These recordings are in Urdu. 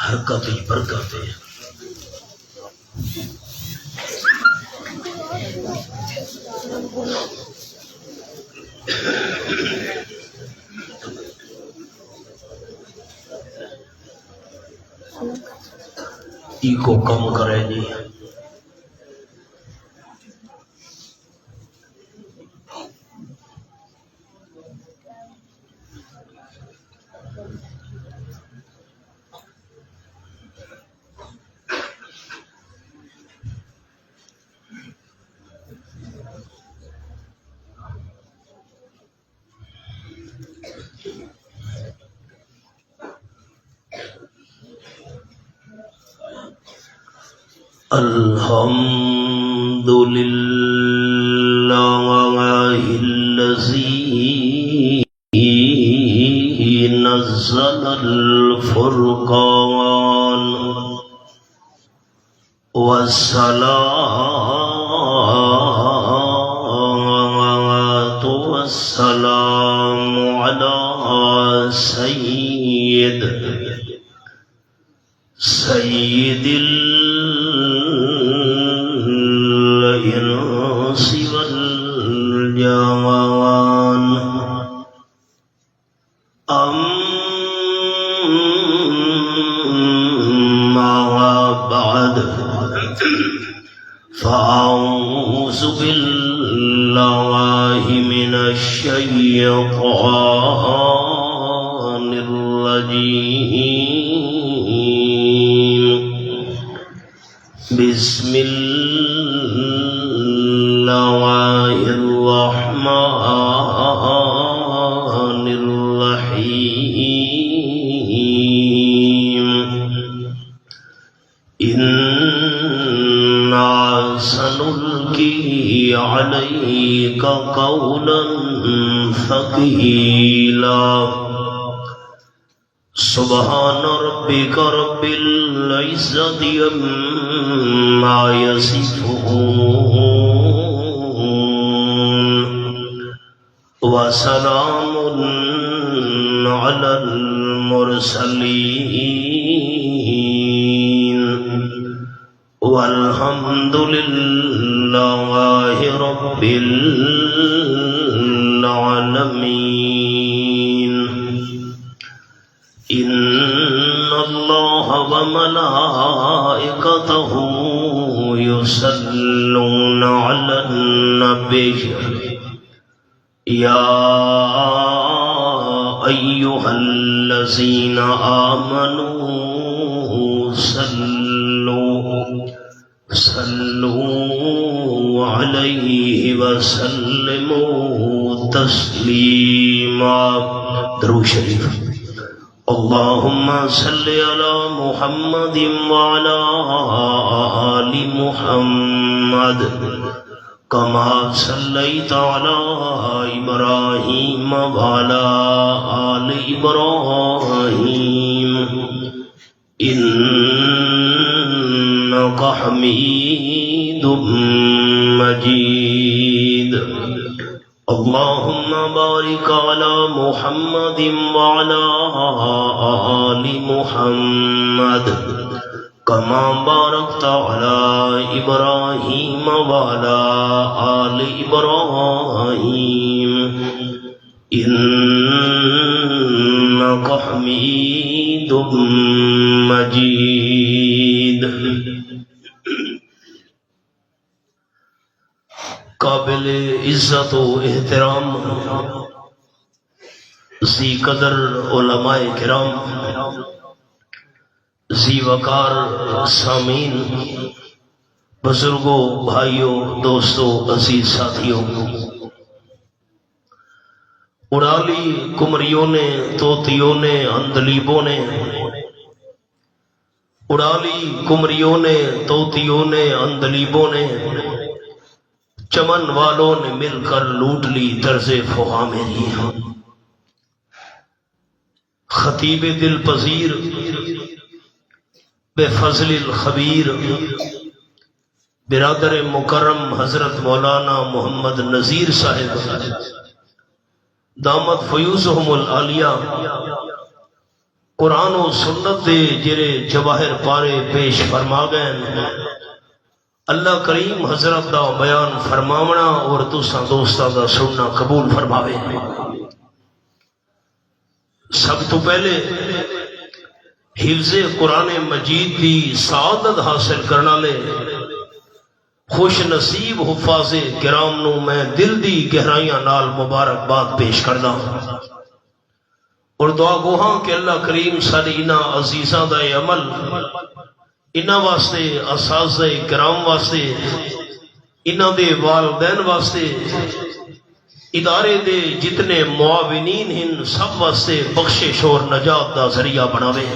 حرکت برکت ہے۔ کو کم کرے جی الحمد لله الذي نزل الفرقان والصلاة والسلام على سيد الإنس والجان أما بعد فأعوذ بالله من الشيطان الرجيم بسم الله الرحمن الرحيم إنا سنلقي عليك قولا ثقيلا سبحان ربك رب العزة عما يصفون وسلام على المرسلين والحمد لله رب العالمين إن الله وملائكته يصلون على النبي يا أيها الذين آمنوا صلوا عليه وسلموا تسليما درود شریف اللهم صل على محمد وعلى آل محمد كما صليت على إبراهيم وعلى آل إبراهيم إنك حميد مجيد اللهم بارك على محمد وعلى آل محمد كما باركت على إبراهيم وعلى آل إبراهيم إنك حميد مجيد قابل عزت و احترام ذی قدر علماء کرام ذی وقار سامعین بزرگوں بھائیوں دوستوں عزیز ساتھیوں اڑالی کمریوں نے طوطیوں نے اندلیبوں نے اڑالی کمریوں نے طوطیوں نے اندلیبوں نے چمن والوں نے مل کر لوٹ لی طرز فغاں میری خطیب دل پذیر بے فضل الخبیر برادر مکرم حضرت مولانا محمد نذیر صاحب دامت فیوزہم العالیہ قرآن و سنت دے جرے جواہر پارے پیش فرما گئے اللہ کریم حضرت دا بیان فرماونا اور تساں دوستاں دا سننا قبول فرماوے۔ سب تو پہلے حفظ قرآن مجید دی سعادت حاصل کرنا لے خوش نصیب حفاظ کرام نو میں دل دی گہرائیاں نال مبارکباد پیش کردا اور دعا گوہاں کہ اللہ کریم ساری انہاں عزیزاں دا عمل انہاں واسطے اساتذہ کرام واسطے انہاں دے والدین واسطے ادارے دے جتنے معاونین ہیں سب واسطے بخشش اور نجات دا ذریعہ بناوے۔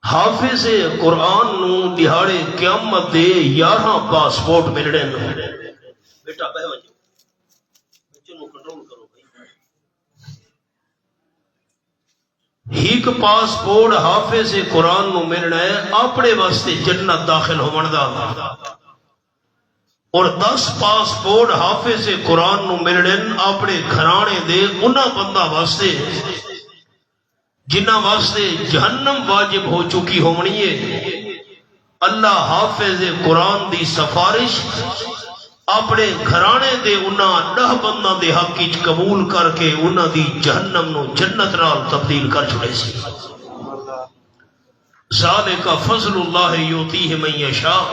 حافظ قرآن نو دہاڑے قیامت دے 11 پاسپورٹ ملنے بیٹا بہ وجہ بچوں نو کنٹرول کرو بھائی۔ ایک پاسپورٹ حافظ قرآن نو ملنا ہے اپنے واسطے جنت داخل ہون دا اور 10 پاسپورٹ حافظ قرآن نو ملنے اپنے گھرانے دے انہاں بندہ واسطے جنہ واسطے جہنم واجب ہو چکی ہونی ہے۔ اللہ حافظ قرآن دی سفارش اپنے گھرانے دے انہاں 10 بندہ دے حق وچ قبول کر کے انہاں دی جہنم نو جنت نال تبدیل کر چھڑے سی۔ ذالک فضل اللہ یعطیہ من یشاء،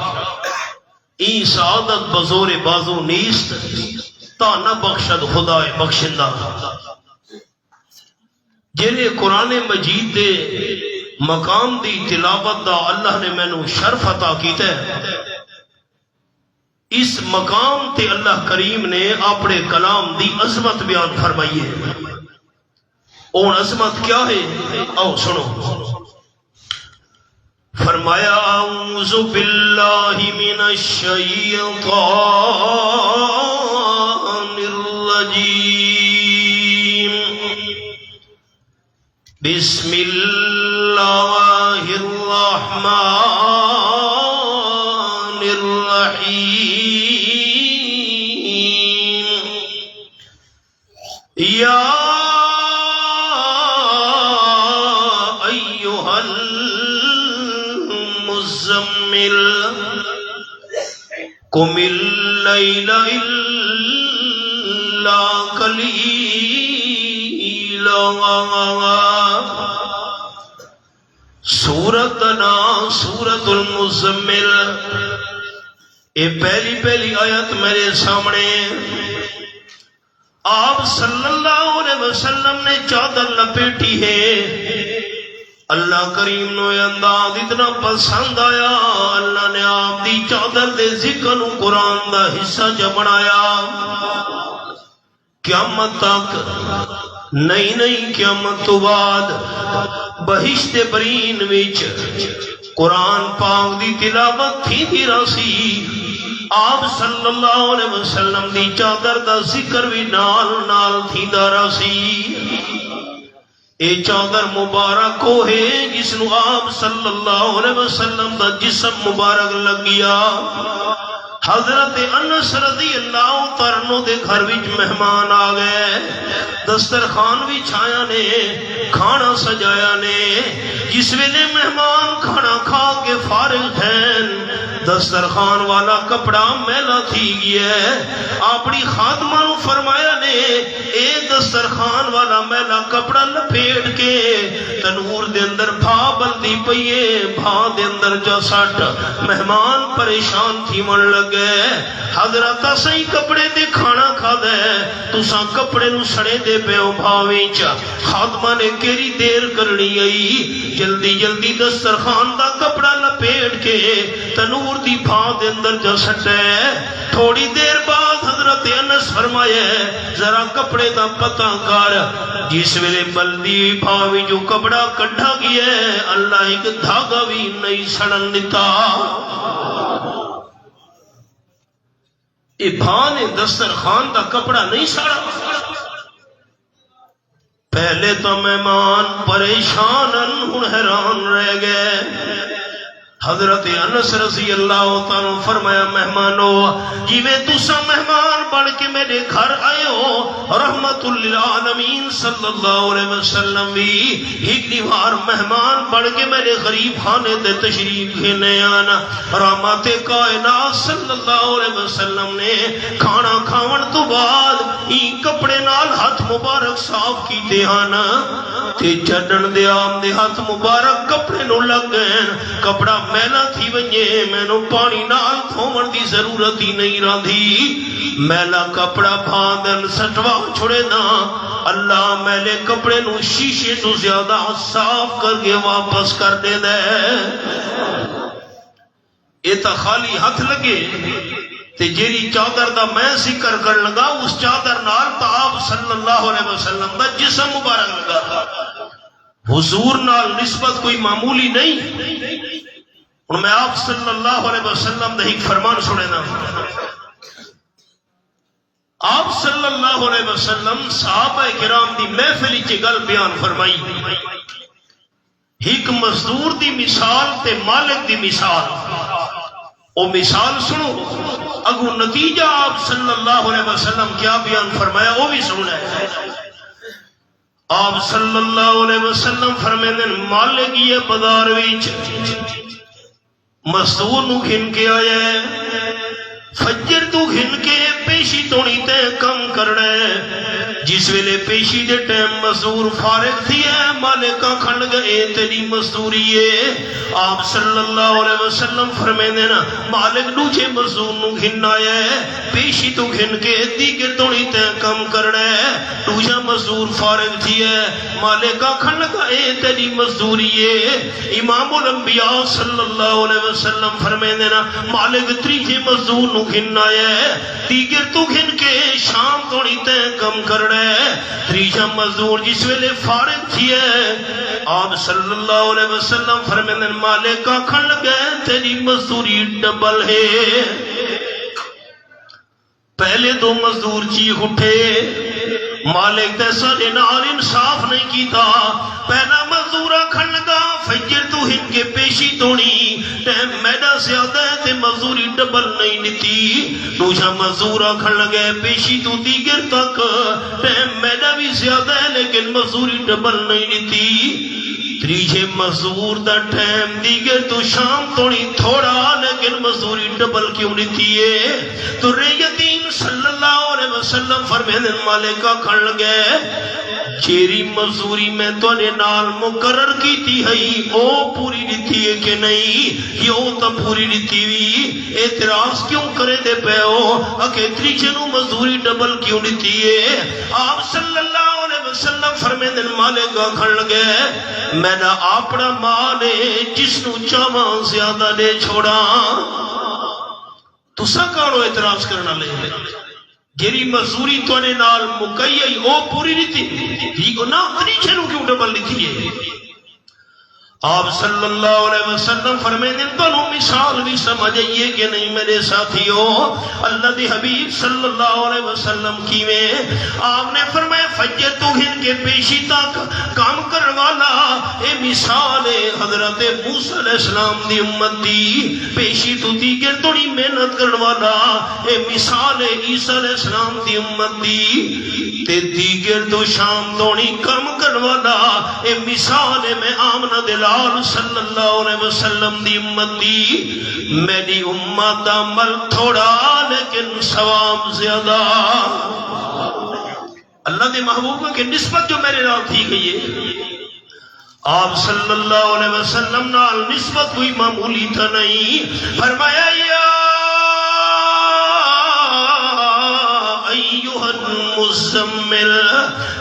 ای سعادت بزور بازو نیست تا نہ بخشد خدا بخشندہ۔ جنہیں قرآن مجید دے مقام دی تلاوت دا اللہ نے مینوں شرف عطا کیتا ہے، اس مقام تے اللہ کریم نے اپنے کلام دی عظمت بیان فرمائی ہے۔ اور عظمت کیا ہے آؤ سنو۔ فرمایا اعوذ باللہ من الشیطان الرجیم، بسم اللہ الرحمن الرحیم، یا ایہا المزمل قم اللیل الا قلیلا۔ سورت المزمل، یہ پہلی آیت میرے سامنے آپ صلی اللہ علیہ وسلم نے چادر لپیٹی ہے۔ اللہ کریم نو یہ انداز اتنا پسند آیا، اللہ نے آپ دی چادر دے ذکر نو قرآن دا حصہ جا بنایا۔ قیامت تک نہیں قیامت تو بعد بہشت برین وچ قرآن پاک دی تلاوت تھی دی رسی، آپ صلی اللہ علیہ وسلم دی چادر دا ذکر بھی نال تھی دا رسی۔ اے چادر مبارک کو ہے جس نو آپ صلی اللہ علیہ وسلم دا جسم مبارک لگیا۔ حضرت انس رضی اللہ عنہ دے گھر وچ مہمان آ گئے، دسترخوان بھی چھایا نے، کھانا سجایا نے۔ جس ویلے مہمان کھانا کھا کے فارغ ہیں، دسترخوان والا کپڑا میلا تھی گیا ہے۔ اپنی خادمہ نو فرمایا نے اے دسترخوان والا میلا کپڑا لپیٹ کے تنور دے اندر بھا بلدی پئیے، بھا دے اندر جا سٹ۔ مہمان پریشان تھی من لگے، حضرت سہی کپڑے دے کھانا کھا دے، تساں کپڑے نو سڑے دے پیو بھا وچ۔ خادمہ نے کیری دیر کرنی آئی، جلدی جلدی دسترخوان دا کپڑا لپیٹ کے تنور دی بھا دے اندر جا سٹے۔ تھوڑی دیر بعد حضرت انس فرمایا ذرا کپڑے دا پتہ کر۔ جس ویلے بلدی بھا وی جو کپڑا کڈھا گیا ہے، اللہ ایک دھاگا بھی نہیں سڑن دیتا۔ اے بھا نے دسترخوان دا کپڑا نہیں سڑا۔ پہلے تو مہمان پریشان ہن حیران رہ گئے۔ حضرت انس رضی اللہ تعالیٰ فرمایا مہمانو جویں تسا مہمان بن کے میرے گھر آئے ہو رحمت للعالمین صلی اللہ علیہ وسلم بھی ایک دیوار مہمان بن کے میرے غریب خانے دے تشریف گھنے آنا رحمت کائنات صلی اللہ علیہ وسلم نے کھانا کھاون تو بعد این کپڑے نال ہاتھ مبارک صاف کیتے آنا تے چڈن دے آم دے ہاتھ مبارک کپڑے نو لگ گئے کپڑا میلا تھی ونجے مینو پانی نال دھوون دی ضرورت ہی نہیں رہندی میلا کپڑا باندھن سٹوا چھڑے نا اللہ میلے کپڑے نو شیشے تو زیادہ صاف کر کے واپس کر دے دے اے تا خالی ہاتھ لگے تے جیری چادر دا میں ذکر کر لگا اس چادر نال تا آپ صلی اللہ علیہ وسلم دا جسم مبارک لگا تھا حضور نال نسبت کوئی معمولی نہیں اور میں آپ صلی اللہ علیہ وسلم نے ایک فرمان سنے نا آپ صلی اللہ علیہ وسلم صحابہ کرام دی محفلی چی گل بیان فرمائی ایک مزدور دی مثال تے مالک دی مثال او مثال سنو اگو نتیجہ آپ صلی اللہ علیہ وسلم کیا بیان فرمایا وہ بھی سننا ہے آپ صلی اللہ علیہ وسلم فرمائے مالک یہ بازار وچ مزدور نو گھن کے آیا ہے فجر تو گھن کے پیشی تونی تے کم کرنا ہے جس ویلے پیشی دے ٹائم مزدور فارغ تھی ہے مالکہ کھنڈ گئے تیری مزدوری ہے آپ صلی اللہ علیہ وسلم فرمائے دینا مالک دوجے مزدور نو گھن آیا ہے پیشی تو گھن کے دیگر تونی تے کم کرنا ہے دوجہ مزدور فارغ تھی ہے مالکہ کھنڈ گئے تیری مزدوری ہے امام الانبیاء صلی اللہ علیہ وسلم فرمائے دینا مالک تریجے مزدور نو گھن آیا ہے دیگر تو گھن کے شام تونی تے کم کرنا ہے تریجہ مزدور جس ویلے فارغ تھی ہے آپ صلی اللہ علیہ وسلم فرمائے مالکہ کھن گئے تیری مزدوری ڈبل ہے پہلے دو مزدور چی اٹھے مالک دے سارے نال انصاف نہیں کیتا پہلا مزدورہ کھن گا فجر تو ہن کے پیشی تونی ٹائم میڈا زیادہ ہے تے مزدوری ڈبل نہیں دیتی دوجہ مزدورہ کھن گئے پیشی تو دیگر تک ٹائم میڈا بھی زیادہ ہے لیکن مزدوری ڈبل نہیں دیتی تریجے مزدور دا ٹائم دیگر تو شام تونی تھوڑا لیکن مزدوری ڈبل کیوں دیتی ہے تو ریتین صلی اللہ علیہ وسلم فرمائے مالکہ کھن گئے چیری مزدوری میں تو نے نال مقرر کی تھی ہے او پوری دیتی ہے کہ نہیں یہ تو پوری دیتی ہوئی اعتراض کیوں کرے دے پہ ہو اکے تریجے نو مزدوری ڈبل کیوں دیتی ہے آپ صلی اللہ علیہ وسلم فرمائے مالکہ کھن گئے میں نہ اپنا مال جس نو چاواں زیادہ دے چھوڑا تسا کانو اعتراض کرنا لے جیری مزدوری تو نے نال مکئی آئی او پوری نہیں تھی نا تریچے نو کیوں ڈبل نہیں تھی آپ صلی اللہ علیہ وسلم فرمائے دونوں مثال بھی سمجھئیے کہ نہیں میرے ساتھیوں اللہ دی حبیب صلی اللہ علیہ وسلم کی میں آپ نے فرمایا فجر تو گھن کے پیشی تک کام کروالا اے مثال حضرت موسیٰ علیہ السلام دی امت دی پیشی تو دیگر توڑی محنت کروالا اے مثال عیسیٰ علیہ السلام دی امت دی تے دیگر تو شام توڑی کام کروالا اے مثال میں آمنہ دلال صلی اللہ علیہ وسلم دی امت دی میری امت عمل تھوڑا لیکن ثواب زیادہ اللہ دے محبوب کے نسبت جو میرے نال تھی گئی ہے آپ صلی اللہ علیہ وسلم نال نسبت کوئی معمولی تھا نہیں فرمایا یا ایوہ المزمل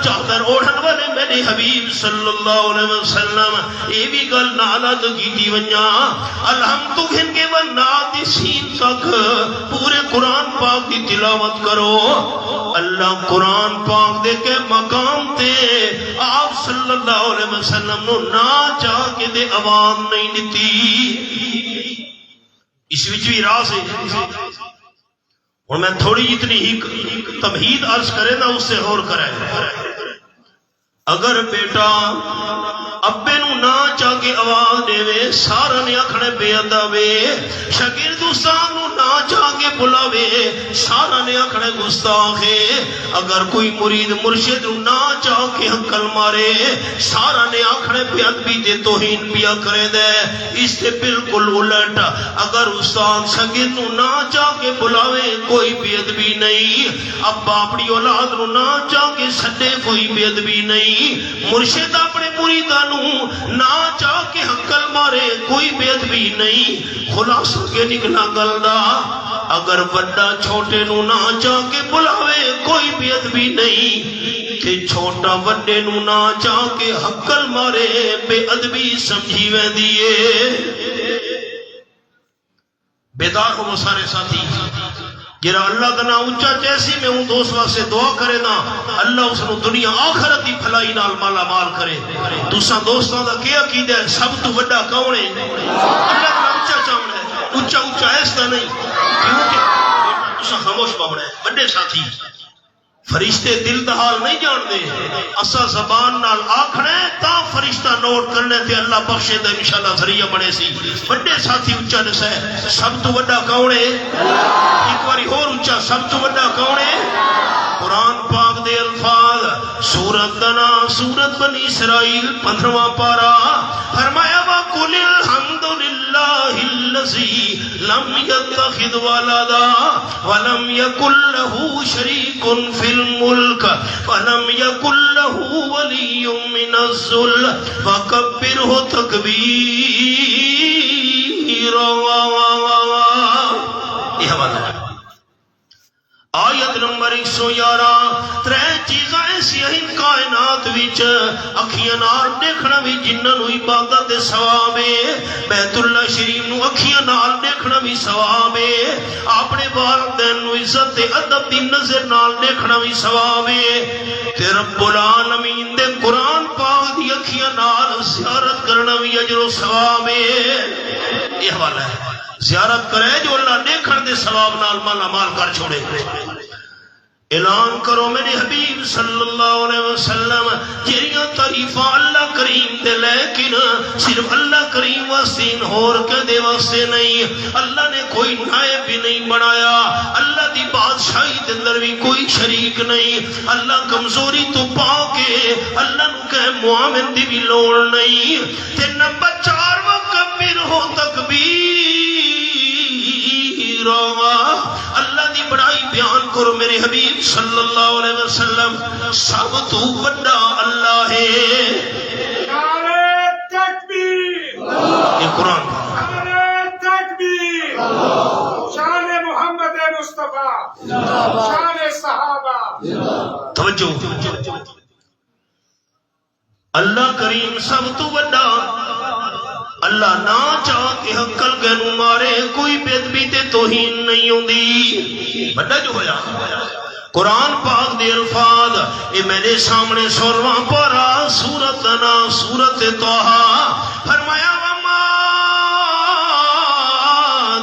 چادر اوڑھن والے میرے حبیب صلی اللہ علیہ وسلم اے بھی گل نالت کی دی ونیا الحمد گھن کے ونات سین تک پورے قرآن پاک دی تلاوت کرو اللہ قرآن پاک دے کے مقام تے آپ صلی اللہ علیہ وسلم نو نا چاہ کے دے عوام نہیں دیتی اس وچ بھی راز ہے اور میں تھوڑی اتنی ہی تمہید عرض کرے نا اس سے اور کرے اگر بیٹا ابے نو نہ چاہ کے آواز دے سارا نے آخنے بے ادب شاگرد استاد نو نہ چاہ کے بلاوے سارا نے آخنے گستاخ اگر کوئی مرید مرشد نو نہ چاہ کے حقل مارے سارا نے آخنے بے ادبی تے توہین پیا کرے دے اس سے بالکل الٹ اگر استاد شاگرد نو نہ چاہ کے بلاوے کوئی بے ادبی نہیں ابا اپنی اولاد نو نہ چاہ کے سڈے کوئی بے ادبی نہیں مرشد اپنے مریداں نہ چاہ کے حقل مارے کوئی بے ادبی نہیں خلاصہ کے نکلا گلدا اگر بڑا چھوٹے نو نہ چاہ کے بلاوے کوئی بے ادبی نہیں کہ چھوٹا بڑے نو نہ چاہ کے حقل مارے بے ادبی سمجھی ویندی بیدار ہو سارے ساتھی جرا اللہ کا نام اونچا جیسی میں ہوں دوست واسطے دعا کرے نا اللہ اس نو دنیا آخرت دی بھلائی نال مالا مال کرے تساں دوستاں دا کیا عقیدہ ہے سب تو بڑا کون ہے اللہ کا اونچا چاہنا ہے اونچا اونچا ایسا نہیں کیونکہ تساں خاموش پاونا ہے بڑے ساتھی فرشتے دل دا حال نہیں جان دے اسا زبان نال آکھنے تا فرشتہ نوٹ کرنے تے اللہ بخشے دے انشاءاللہ ذریعہ بنے سی بڑے ساتھی اونچا نسے سب تو بڑا کون ہے ایک باری اور اونچا سب تو بڑا کون ہے قرآن پاک دے الفاظ سورت دنا سورت بنی اسرائیل 15واں پارا فرمایا وَقُلِ الْحَمْدُ لِلَّهِ الَّذِي لَمْ يَتَّخِذْ وَلَدًا وَلَمْ يَكُنْ لَهُ شَرِيكٌ فِي الْمُلْكِ وَلَمْ يَكُنْ لَهُ وَلِيٌّ مِّنَ الذُّلِّ وَكَبِّرْهُ تَكْبِيرًا یہ حوالہ ہے آیت نمبر 111 ترے چیزاں ایسی ہیں کائنات وچ اکھیاں نال دیکھنا بھی جنہاں نو عبادت دے ثواب ہے بیت اللہ شریف نو اکھیاں نال دیکھنا بھی ثواب ہے اپنے والدین نو عزت تے ادب دی نظر نال دیکھنا بھی ثواب ہے تے رب العالمین دے قرآن پاک دی اکھیاں نال زیارت کرنا بھی اجر و ثواب ہے یہ حوالہ ہے زیارت کرے جو اللہ دیکھن دے ثواب نال مالا مال کر چھوڑے اعلان کرو میرے حبیب صلی اللہ علیہ وسلم جیریاں تعریفاں اللہ کریم دے لیکن صرف اللہ کریم واسطین ہور کے دے واسطے نہیں اللہ نے کوئی نائب بھی نہیں بنایا اللہ دی بادشاہی دے اندر بھی کوئی شریک نہیں اللہ کمزوری تو پا کے اللہ نو کہ معاون دی بھی لوڑ نہیں تے نمبر 4 وکبر ہو تکبیر اللہ دی بڑائی بیان کرو میرے حبیب صلی اللہ علیہ وسلم سب تو بڑا اللہ ہے نعرہ تکبیر یہ قرآن نعرہ تکبیر شان محمد مصطفیٰ شان صحابہ توجہ اللہ کریم سب تو بڑا اللہ نہ چاہ کے حقل گنو مارے کوئی بے ادبی تے توہین نہیں ہوندی بڑا جو ہویا قرآن پاک دے الفاظ اے میرے سامنے 16واں پارا سورت نا سورت طٰہٰ فرمایا وما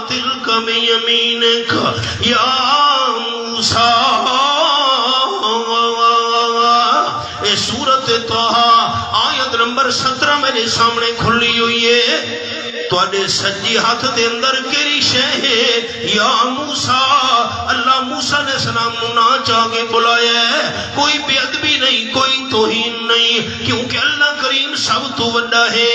تلک بیمینک یا موسیٰ اے سورت طٰہٰ آیت نمبر 17 میرے سامنے کھلی ہوئی ہے تو اڈے سجی ہاتھ دے اندر کیری شے ہے یا موسیٰ اللہ موسیٰ علیہ السلام نہ چاہ کے بلایا ہے کوئی بے ادبی نہیں کوئی توہین نہیں کیونکہ اللہ کریم سب تو بڑا ہے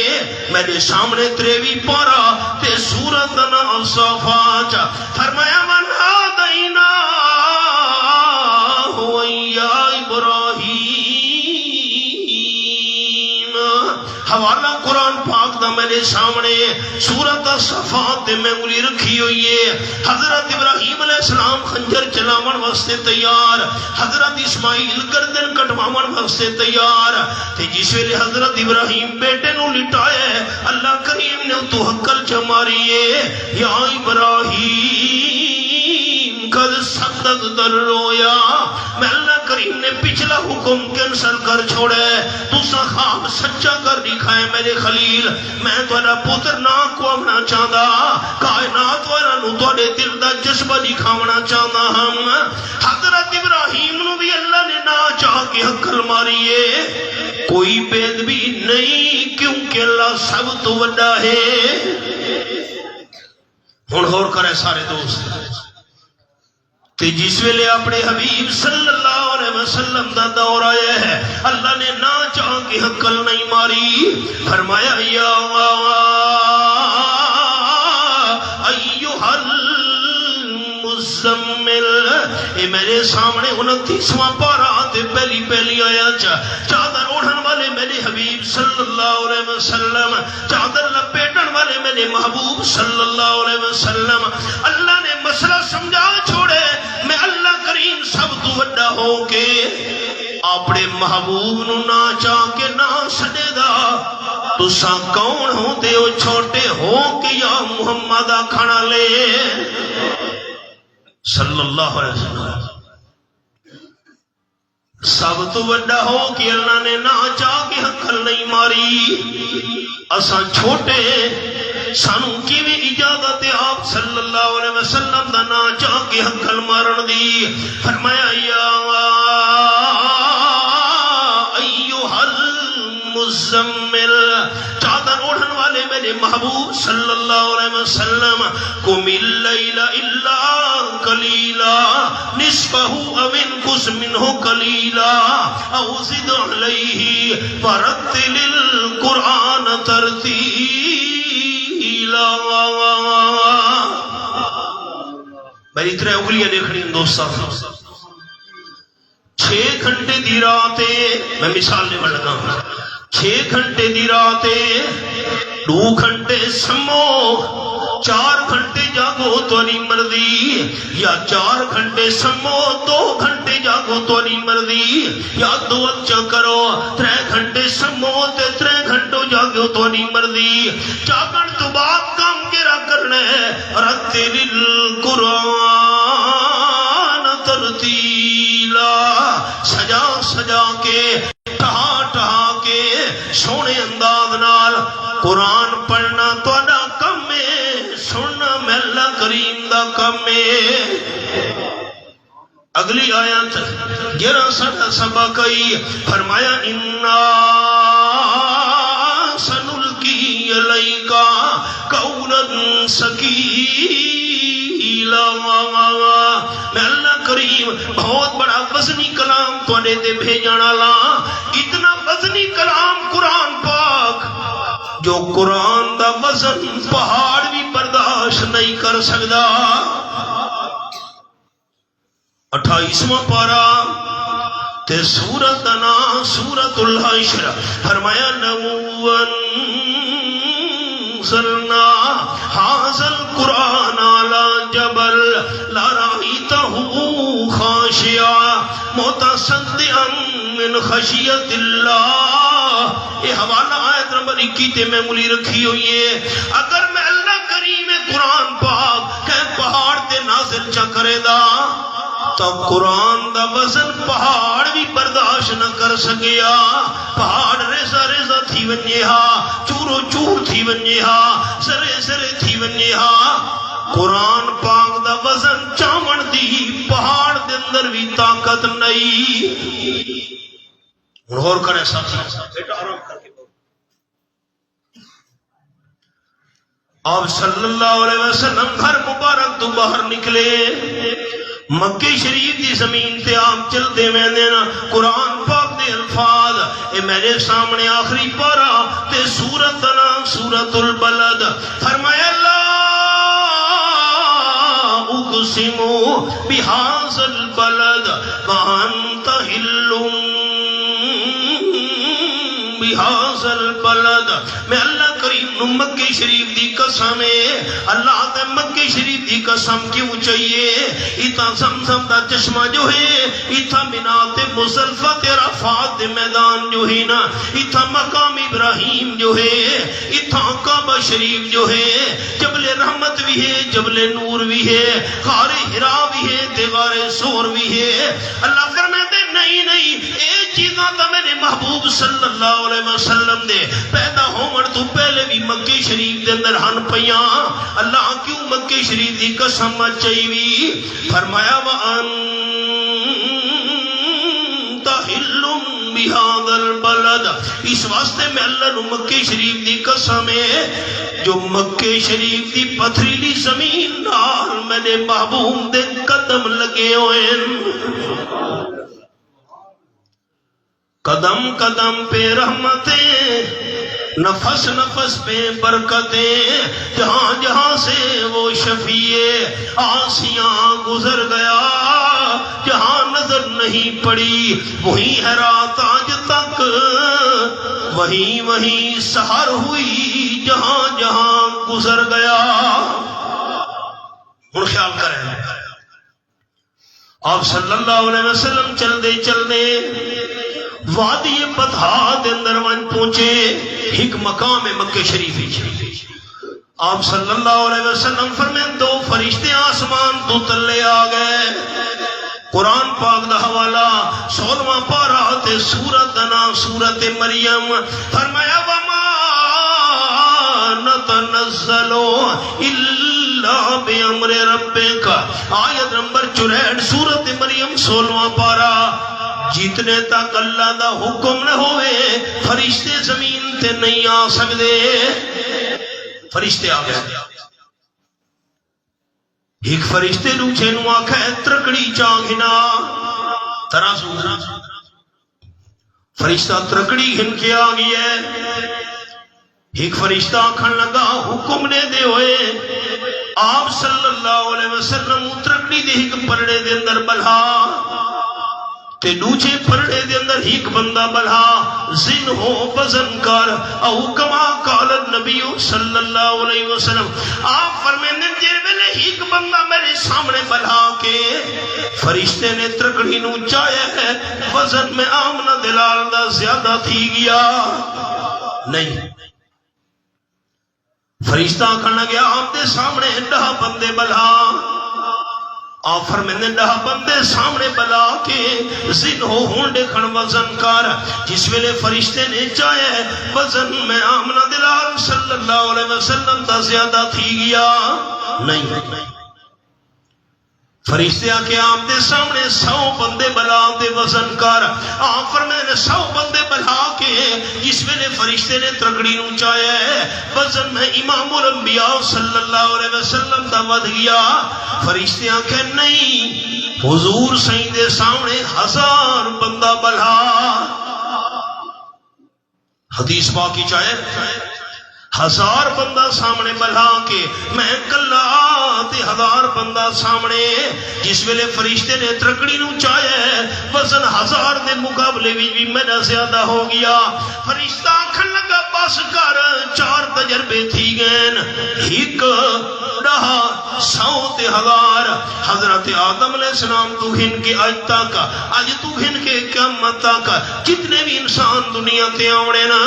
میرے سامنے 23 پارا تے سورت الصافات فرمایا من ہدینا ہو یا ابراہیم حوالہ قرآن پاک دا میرے سامنے سورت الصفات میں انگلی رکھی ہوئی ہے حضرت ابراہیم علیہ السلام خنجر چلاون واسطے تیار حضرت اسماعیل گردن کٹواون واسطے تیار تے جس ویلے حضرت ابراہیم بیٹے نو لٹایا ہے اللہ کریم نے تو حقل چماری ہے یا ابراہیم قد صدق در رویا میں اللہ کریم نے پچھلا حکم کینسل کر چھوڑے تو سا خواب سچا کر دکھائے میرے خلیل میں تھوڑا پتر نہ کوامنا چاہتا کائنات والا نو تھوڑے دل دا جذبہ دکھاونا چاہتا ہم حضرت ابراہیم نو بھی اللہ نے نہ چاہ کے حقل ماری ہے کوئی بے ادبی نہیں کیوں سب تو وڈا ہے۔ ہن ہور کرے سارے دوست تے جس ویلے اپنے حبیب صلی اللہ علیہ وسلم دا دور آیا ہے، اللہ نے نہ چاہ کے حقل نہیں ماری، فرمایا یا ایھا المزمل، اے میرے سامنے 29واں پارہ تے پہلی آیا چادر اوڑھن والے میرے حبیب صلی اللہ علیہ وسلم، چادر لپیٹن والے میرے محبوب صلی اللہ علیہ وسلم، اللہ نے مسئلہ سمجھا چھوڑے، میں اللہ کریم سب تو وڈا ہو کے اپنے محبوب نو نہ چاہ کے نہ سجے دا، تساں کون ہو دے ہو چھوٹے ہو کہ یا محمد کھانا لے صلی اللہ علیہ وسلم، سب تو وڈا ہو کہ اللہ نے نہ چاہ کے حقل نہیں ماری، اساں چھوٹے سانو کیویں اجازت آپ صلی اللہ علیہ وسلم دا نہ چاہ کے حقل مارن دی، فرمایا یا ایھا المزمل، چادر اوڑھن والے میرے محبوب صلی اللہ علیہ وسلم، قم اللیل الا قلیلا نصفہ او انقص منہ قلیلا او زد علیہ ورتل القرآن ترتیلا۔ میری طرح اگلیاں دیکھنی دوستان، 6 گھنٹے دی راتے، میں مثال لے لگا، 6 گھنٹے دی راتے، 2 گھنٹے سمو، 4 گھنٹے جاگو توری مرضی، یا 4 گھنٹے سمو 2 گھنٹے جاگو توری مرضی، یا 2 اچھا کرو 3 گھنٹے سمو تے 3 گھنٹوں جاگو توری مرضی، جاگن تو بعد کام کیرا کرنے، رتل القرآن ترتیلا، سجا سجا کے ٹہا ٹہا کے سونے انداز نال قرآن پڑھنا تہاڈا کم ہے، سننا میں اللہ کریم دا کم ہے۔ اگلی آیت 11 سبق آئی، فرمایا انا سنلقی علیک قولا ثقیلا، میں اللہ کریم بہت بڑا وزنی کلام تواڈے تے بھیجن والا، اتنا وزنی کلام قرآن پاک جو قرآن دا وزن پہاڑ بھی برداشت نہیں کر سکدا۔ 28واں پارہ تے سورت دا نام سورت الحشر، فرمایا لو انزلنا ھذا القرآن علی جبل لرأیتہ خاشعا متصدعا من خشیت اللہ۔ یہ حوالہ آیت نمبر 21 تے میں ملی رکھی ہوئی ہے، اگر میں اللہ کریم قرآن پاک کہ پہاڑ تے نازل چا کرے دا تو قرآن دا وزن پہاڑ بھی برداشت نہ کر سکیا، پہاڑ ریزا ریزا تھی ونجے ہا، چورو چور تھی ونجے ہا، سرے سرے تھی ونجے ہا، قرآن پاک دا وزن چاون دی پہاڑ دے اندر بھی طاقت نہیں۔ غور کرے ساتھ بیٹا آرام کر کے آپ صلی اللہ علیہ وسلم گھر مبارک تو باہر نکلے، مکہ شریف دی زمین تے آپ چلتے میں دینا، قرآن پاک دے الفاظ اے میرے سامنے آخری پارہ تے سورت دنا سورت البلد، فرمایا لا اقسم بہذا البلد وانت حل بہذا البلد، میں اللہ کریم نو مکہ شریف دی قسم ہے، اللہ تے مکہ شریف دی قسم کیوں چاہیے، ایتھا زمزم دا چشمہ جو ہے، ایتھا منات مزدلفہ تے عرفات دے میدان جو ہے نا، ایتھا مقام ابراہیم جو ہے، ایتھا کعبہ شریف جو ہے، جبل رحمت بھی ہے، جبل نور بھی ہے، غار حرا بھی ہے تے غار سور بھی ہے۔ اللہ فرماتے نہیں نہیں، اے چیزاں تا میرے محبوب صلی اللہ علیہ وسلم دے پیدا ہومن تو پہلے بھی مکہ شریف دے اندر ہن پیاں، اللہ کیوں مکہ شریف دی قسم چاہیے، فرمایا وَأَنْتَ حِلٌّ بهذا البلد، اس واسطے میں اللہ نو مکے شریف دی قسم ہے جو مکے شریف دی پتھریلی زمین نال میرے محبوب دے قدم لگے ہوئے، قدم قدم پہ رحمتیں، نفس نفس پہ برکتیں، جہاں جہاں سے وہ شفیع آسیاں گزر گیا، جہاں نظر نہیں پڑی وہیں ہے رات آج تک، وہیں وہیں سحر ہوئی جہاں جہاں گزر گیا۔ ہن خیال کریں آپ صلی اللہ علیہ وسلم چل دے وادی بطحا دے اندر ون پہنچے، ایک مقام ہے مکہ شریف۔ آپ صلی اللہ علیہ وسلم فرمائیں دو فرشتے آسمان تو تلے آ گئے۔ قرآن پاک دا حوالہ 16واں پارہ تے سورت دنا سورت مریم، فرمایا وما نتنزل الا بامر ربک، آیت نمبر 64 سورت مریم 16واں پارہ۔ جتنے تک اللہ دا حکم نہ ہوئے فرشتے زمین تے نہیں آ سکتے، فرشتے آ گئے۔ ایک فرشتے دوسرے نو آکھے ترکڑی چاگنا ترازو، فرشتہ ترکڑی گھن کے آ گیا ہے۔ ایک فرشتہ آکھن لگا حکم نے دے ہوئے آپ صلی اللہ علیہ وسلم ترکڑی دے ایک پرڑے دے اندر بلہا تے دوجے پرڑے دے اندر ایک بندہ بلہا، زن ہو وزن کر او کما قال النبی صلی اللہ علیہ وسلم۔ آپ فرمائیں جے ویلے ایک بندہ میرے سامنے بلہا کے فرشتے نے ترکڑی نو چایا ہے، وزن میں آمنہ دلال دا زیادہ تھی گیا نہیں۔ فرشتہ کھڑنا گیا آپ دے سامنے 10 بندے بلہا، آپ فرمیندے 10 بندے سامنے بلا کے زن ہو ہونڈے کھڑ وزن کر، جس ویلے فرشتے نے چاہے وزن میں آمنہ دلال صلی اللہ علیہ وسلم تا زیادہ تھی گیا نہیں۔ فرشتے آکے آپ دے سامنے 100 بندے بلا دے وزن کر، آپ فرمیندے 100 بندے بلا کے جس ویلے فرشتے نے ترکڑی نو چاہے وزن میں امام الانبیاء صلی اللہ علیہ وسلم دا ود گیا۔ فرشتے آکے نہیں، حضور سائیں دے سامنے 1000 بندہ بلا، حدیث پاکی چاہے 1000 بندہ سامنے بلا کے میں کلا تے 1000 بندہ سامنے، جس ویلے فرشتے نے ترکڑی نو چاہے وزن 1000 دے مقابلے بھی میرا زیادہ ہو گیا۔ فرشتہ آکھن لگا بس کر 4 تجربے تھی گئے، ایک 100 تے 1000۔ حضرت آدم علیہ السلام تو گھن کے آج تک، آج تو گھن کے قیامت تک جتنے بھی انسان دنیا تے آوڑے نا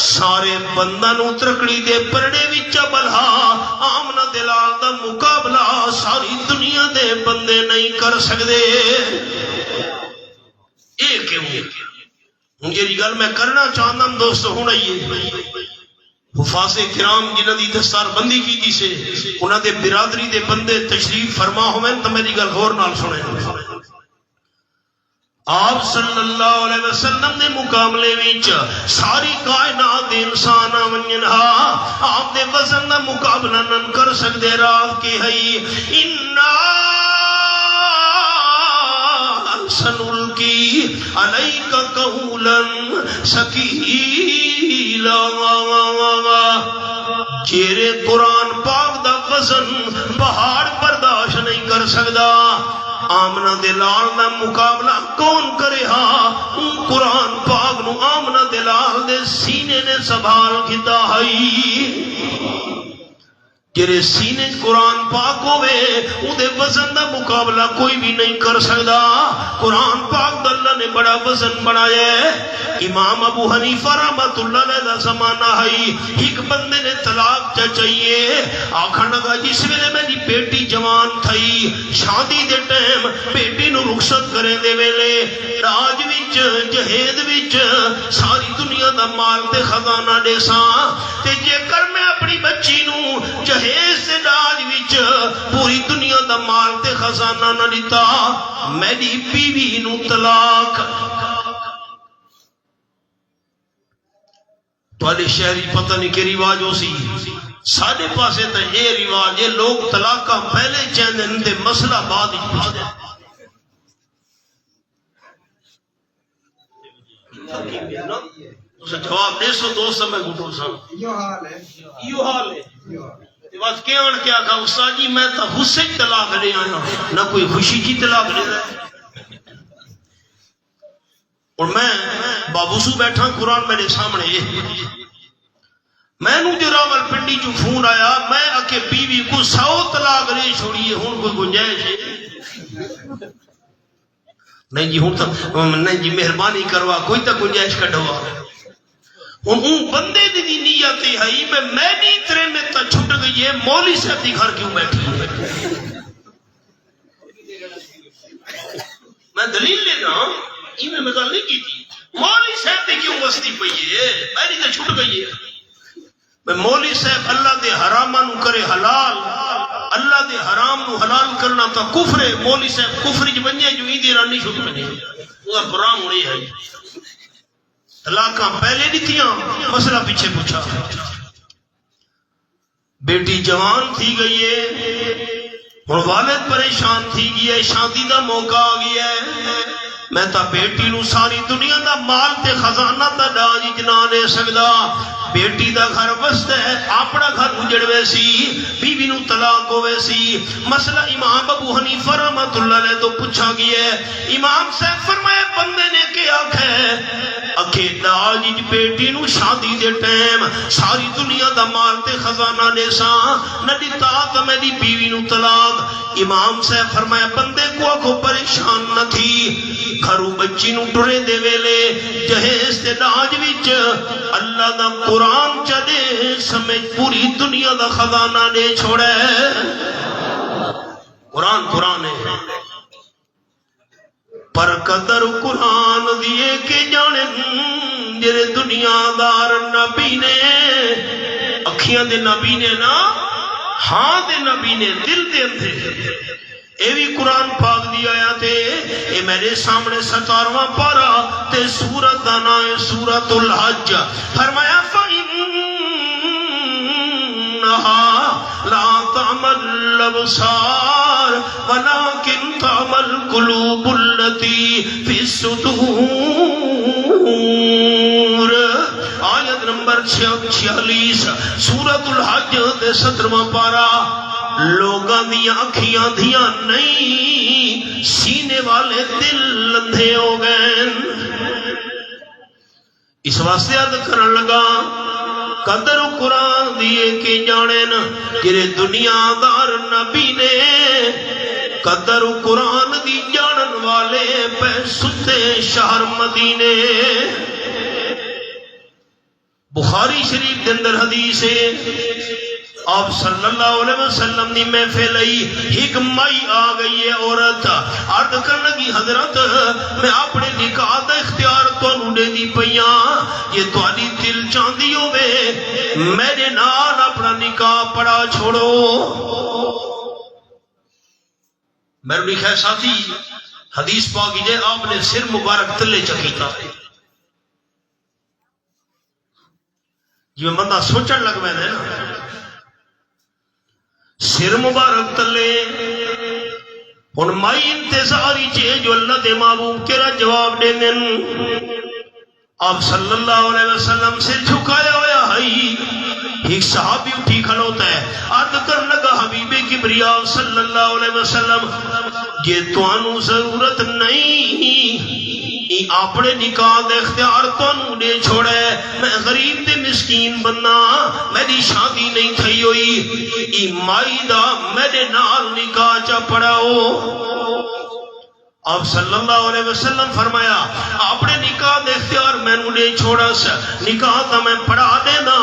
سارے بندہ نو ترکڑی دے پرڑے وچ بلہا آمنہ دلال دا مقابلہ ساری دنیا دے بندے نہیں کر سکدے۔ ایک کیوں یہ گل میں کرنا چاہتا ہوں دوستو، ہونا یہ حفاظ کرام جنہاں دی دستار بندی کی تھی سے انہاں دے برادری دے بندے تشریف فرما ہوئے تو میری گل غور نال سنیں۔ آپ صلی اللہ علیہ وسلم نے مقابلے وچ ساری کائنات دے انسان ونجنہا آپ دے وزن دا مقابلہ نن کر سکدے، رات کی ہے اِنَّا سَنُلْقِي عَلَيْكَ قَوْلًا ثَقِيلًا، چہرے قرآن پاک دا وزن پہاڑ برداشت نہیں کر سکدا۔ آمنہ دلال دا مقابلہ کون کرے ہاں؟ قرآن پاک نو آمنہ دلال دے سینے نے سنبھال کیتا ہے، جرے سینے قرآن پاک ہوئے اودے وزن دا مقابلہ کوئی بھی نہیں کر سکدا۔ قرآن پاک دا اللہ نے بڑا وزن بنایا ہے۔ امام ابو حنیفہ رحمت اللہ علیہ دا زمانہ ہے، ایک بندے نے طلاق چاہیے، آکھن لگا جس ویلے میری بیٹی جوان تھئی شادی دے ٹائم بیٹی نو رخصت کرے دے ویلے راج وچ جہیز وچ ساری دنیا دا مال تے خزانہ دے ساں، تے جے کر میں اپنی بچی نو جہیز سے راج وچ پوری دنیا دا مال تے خزانہ نہ لیتا، میری بیوی نو طلاق تھوڑے شہری پتہ نہیں کہ رواج ہو سی، سارے پاسے تو یہ رواج ہے لوگ طلاقاں پہلے چاہتے ہیں تے مسئلہ بعد ہی پوچھتے ہیں۔ جواب دے سو دوست میں گھٹو سا یہ حال ہے بس کیا کیا کہا استاد جی میں تو غصے کی طلاق لے آیا نہ کوئی خوشی کی طلاق لے رہا، اور میں بابوسو بیٹھا قرآن میرے سامنے، میں نو جو راول پنڈی جو فون آیا میں اکے بیوی کو 100 طلاق لے چھوڑیے ہوں کوئی گنجائش ہے؟ نہیں جی ہوں تو نہیں جی مہربانی کروا کوئی تو گنجائش کڈوا، ہوں بندے دی نیت ہے میں نہیں تیرے میں تو چھٹ گئی ہے مولوی صاحب دی گھر کیوں بیٹھی میں دلیل لے رہا میں مثال نہیں کی تھی، مولوی صاحب دی کیوں وستی پئی ہے میری تو چھٹ گئی ہے، میں مولوی صاحب اللہ دے حرامہ نو کرے حلال، اللہ دے حرام نو حلال کرنا تو کفر ہے، مولوی صاحب کفر جو بنجے جو ہی دیران نہیں چھوٹ بنے وہ برام ہوئی ہے، طلاقاں پہلے نہیں تھیاں مسئلہ پیچھے پوچھا، بیٹی جوان تھی گئی ہے اور والد پریشان تھی گئی ہے، شادی دا موقع آ گیا ہے، میں تا بیٹی نو ساری دنیا دا مال تے خزانہ تا ڈاج جنا دے سکدا، بیٹی دا گھر بست ہے اپنا گھر اجڑ ویسی بیوی نو طلاق ہو ویسی، مسئلہ امام ابو حنیفہ رحمۃ اللہ علیہ تو پوچھا گیا ہے، امام صاحب فرمائے بندے نے کیا ہے اکے داج بیٹی نو شادی دے ٹائم ساری دنیا دا مال تے خزانہ دے سا نہ دیتا تو میری بیوی نو طلاق، امام صاحب فرمایا بندے کو پریشان نہ تھی، گھروں بچی نو ٹرے دے ویلے جہیز تے داج وچ اللہ دا قرآن چلے سمجھ پوری دنیا دا خزانہ دے چھوڑے، قرآن ہے پر قدر قرآن دیے کے جانن جرے دنیا دار نبی نے اکھیاں دے نبی نے نا ہاں دے نبی نے دل دے اندھے اے بھی قرآن پاک دی آیا تے اے میرے سامنے 17واں پارا تے سورت دانا ہے سورت الحج، فرمایا لا تعمل الابصار ولكن تعمل قلوب التي في الصدور، آیت نمبر 46 سورت الحج دے 17واں پارا، لوگاں دی اکھیاں دھیاں نہیں سینے والے دل لندھے ہو گئے، اس واسطے عرض کرن لگا قدر قرآن دیے کے جانن کہ دنیا دار نبی نے قدر قرآن دی جانن والے پہ ستے شہر مدینے، بخاری شریف کے اندر حدیث ہے آپ صلی اللہ علیہ وسلم نے محفل ایک مائی آ گئی ہے عورت عرض کرنے لگی حضرت میں اپنے نکاح دا اختیار تو دے دی پیاں یہ تواڈی دل چاندی ہوے میرے نال اپنا نکاح پڑھا چھوڑو، میرے لکھا ساتھی حدیث پاک جے آپ نے سر مبارک تلے چکیتا جو بندہ سوچن لگ میں نے نا سر مبارک تلے ان مائی انتظاری چے جو اللہ دے محبوب کے رہا جواب دے دن آپ صلی اللہ علیہ وسلم سے جھکایا ہویا ہے، ایک صحابی اٹھی کھلوتا ہے عرض کرنے لگا حبیب کبریا صلی اللہ علیہ وسلم یہ توانو ضرورت نہیں اپنے نکاح دے اختیار تو دے چھوڑے، میں غریب دے مسکین بننا میری شادی نہیں تھی ہوئی ای مائی دا میرے نال نکاح چا پڑھاؤ، آپ صلی اللہ علیہ وسلم فرمایا اپنے نکاح دے اختیار میں نے چھوڑا سا نکاح دا میں پڑھا دینا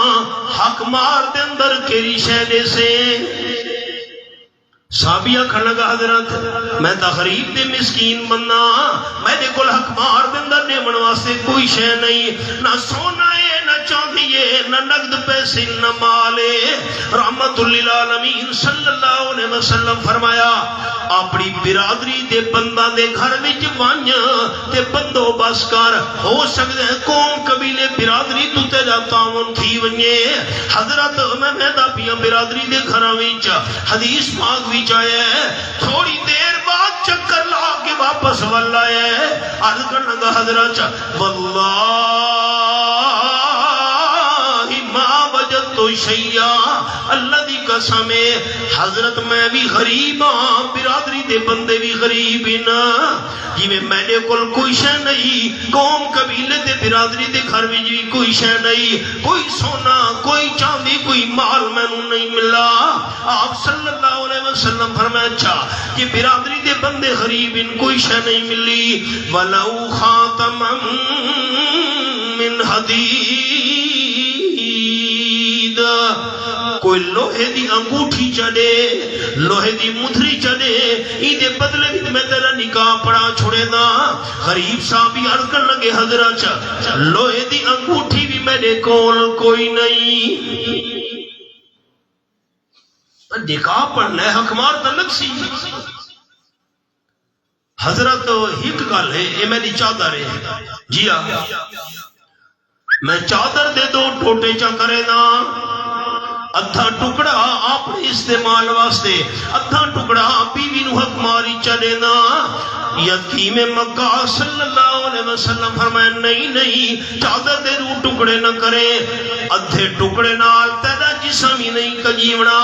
حق مار دے اندر کیری شہدے سے، صحابیہ کھڑ لگا حضرت میں تا غریب دے مسکین بننا میں نے کل حق مار دے اندر نے منواسے کوئی شے نہیں، نہ سونا ہے نہ چاہیے نہ نقد پیسے نہ مالے. رحمت للعالمین صلی اللہ علیہ وسلم فرمایا اپنی برادری دے بندہ دے گھر وچ ونج تے بندوبست کر. ہو سکتا ہے قوم قبیلے برادری تو تیرا تعاون تھی ونجے. حضرت میں دا پیاں برادری دے گھراں وچ حدیث پاک وچ آیا ہے تھوڑی دیر بعد چکر لا کے واپس ول آیا ہے. عرض کرنا گا حضرت واللہ ما وجدت شیئا اللہ دی قسم حضرت میں بھی غریب ہاں برادری دے بندے بھی غریب ہی نا جی میں میرے کول کوئی شے نہیں قوم قبیلے دے برادری دے گھر وچ بھی کوئی شے نہیں کوئی سونا کوئی چاندی کوئی مال مینوں نہیں ملا. آپ صلی اللہ علیہ وسلم فرمایا اچھا کہ برادری دے بندے غریب ان کوئی شے نہیں ملی. ولو خاتم من حدید کوئی لوہے دی انگوٹھی چڑے لوہے دی مدھری چڑے ای دے بدلے بھی میں تیرا نکاح پڑا چھوڑے نا. غریب صاحبی عرض کر لگے حضرت لوہے دی انگوٹھی بھی میرے کول کوئی نہیں. نکاح پڑھنا ہے حکمار تلک سی. حضرت ہک گل ہے یہ میری چادر ہے جی ہاں میں چادر دے دو ٹوٹے چا کرے نا ادھا ٹکڑا اپنے استعمال واسطے ادھا ٹکڑا بیوی نو حق ماری چلے نا. یتیم مکہ صلی اللہ علیہ وسلم فرمایا نہیں چادر دے دو ٹکڑے نہ کرے. ادھے ٹکڑے نال تیرا جسم ہی نہیں کجیونا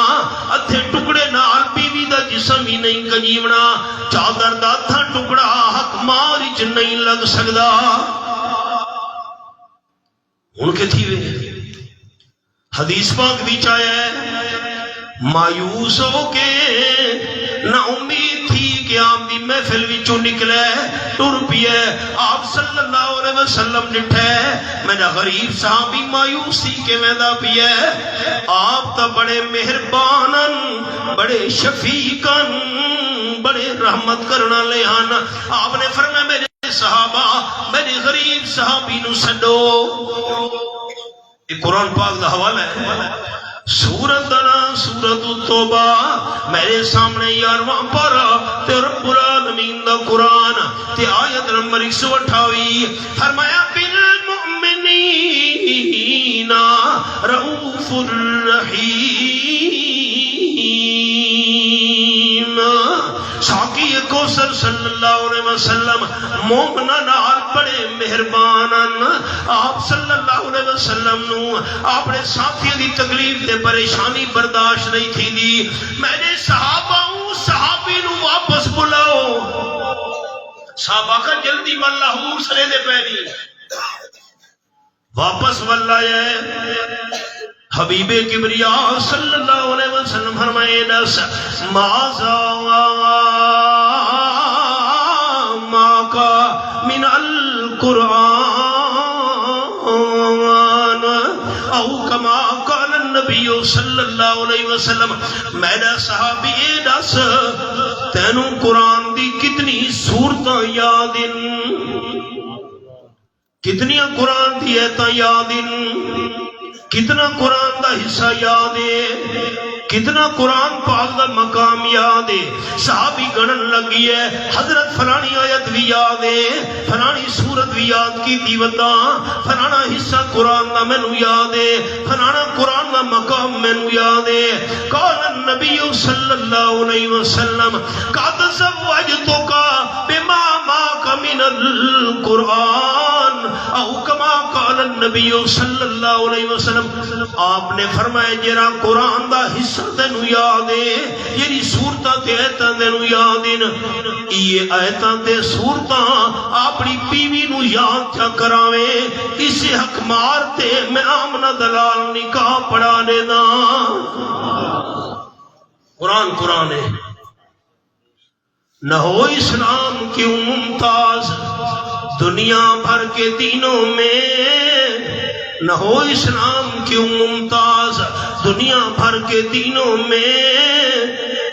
ادھے ٹکڑے نال بیوی دا جسم ہی نہیں کجیونا. چادر دا ادھا ٹکڑا حق ماری چ نہیں لگ سکدا. ہن کتھی وے حدیث پاک بھی آیا ہے مایوس ہو کے نہ امید تھی کہ آپ دی محفل وچوں نکلے ٹر پیے. آپ صلی اللہ علیہ وسلم ڈٹھے میرا غریب صحابی مایوس تھی کہ ویندا پیے. آپ تا بڑے مہربانن بڑے شفیقن بڑے رحمت کرنا لے ہن. آپ نے فرمایا میرے صحابہ میرے غریب صحابی نو سڈو. یہ قرآن پاک دا حوالہ ہے سورت دنا سورت التوبہ میرے سامنے 11واں پارہ تے رب العالمین دا قرآن تے آیت نمبر 128 فرمایا بالمؤمنین رؤوف الرحیم. ساقی کوثر صلی اللہ علیہ وسلم مومنہ نال بڑے مہربانن. آپ صلی اللہ علیہ وسلم نو اپنے ساتھی دی تکلیف تے پریشانی برداشت نہیں تھی دی. میرے صحابی نو واپس بلاؤ. صحابہ کا جلدی واللہ حور سرے دے پیری واپس واللہ ہے. حبیب کبریاء صلی اللہ علیہ وسلم فرمائے دس مازا ماکا من القرآن او کما قال النبی صلی اللہ علیہ وسلم. میرا صحابی اے دس تینوں قرآن دی کتنی صورتاں یاد کتنی قرآن دی ایتاں یاد کتنا قرآن دا حصہ یاد ہے کتنا قرآن پاک دا مقام یاد ہے. صحابی گنن لگی ہے حضرت فلانی آیت بھی یاد ہے فلانی سورت بھی یاد کی دیوتا فلانا حصہ قرآن دا مینو یاد ہے فلانا قرآن دا مقام مینو یاد ہے. قال النبی صلی اللہ علیہ وسلم قد زوجتک بما معک من القرآن او کما قال النبی صلی اللہ علیہ وسلم. آپ نے فرمایا جرا قرآن دا حصہ تینو یاد ہے یعنی سورتاں تے ایتاں تینو یاد ہیں یہ ایتاں تے سورتاں اپنی بیوی نو یاد چا کراویں اسے حق مار تے میں آمنہ دلال نکاح پڑھا لینا. قرآن ہے نہ ہو اسلام کیوں ممتاز دنیا بھر کے دینوں میں نہ ہو اسلام کیوں ممتاز دنیا بھر کے دینوں میں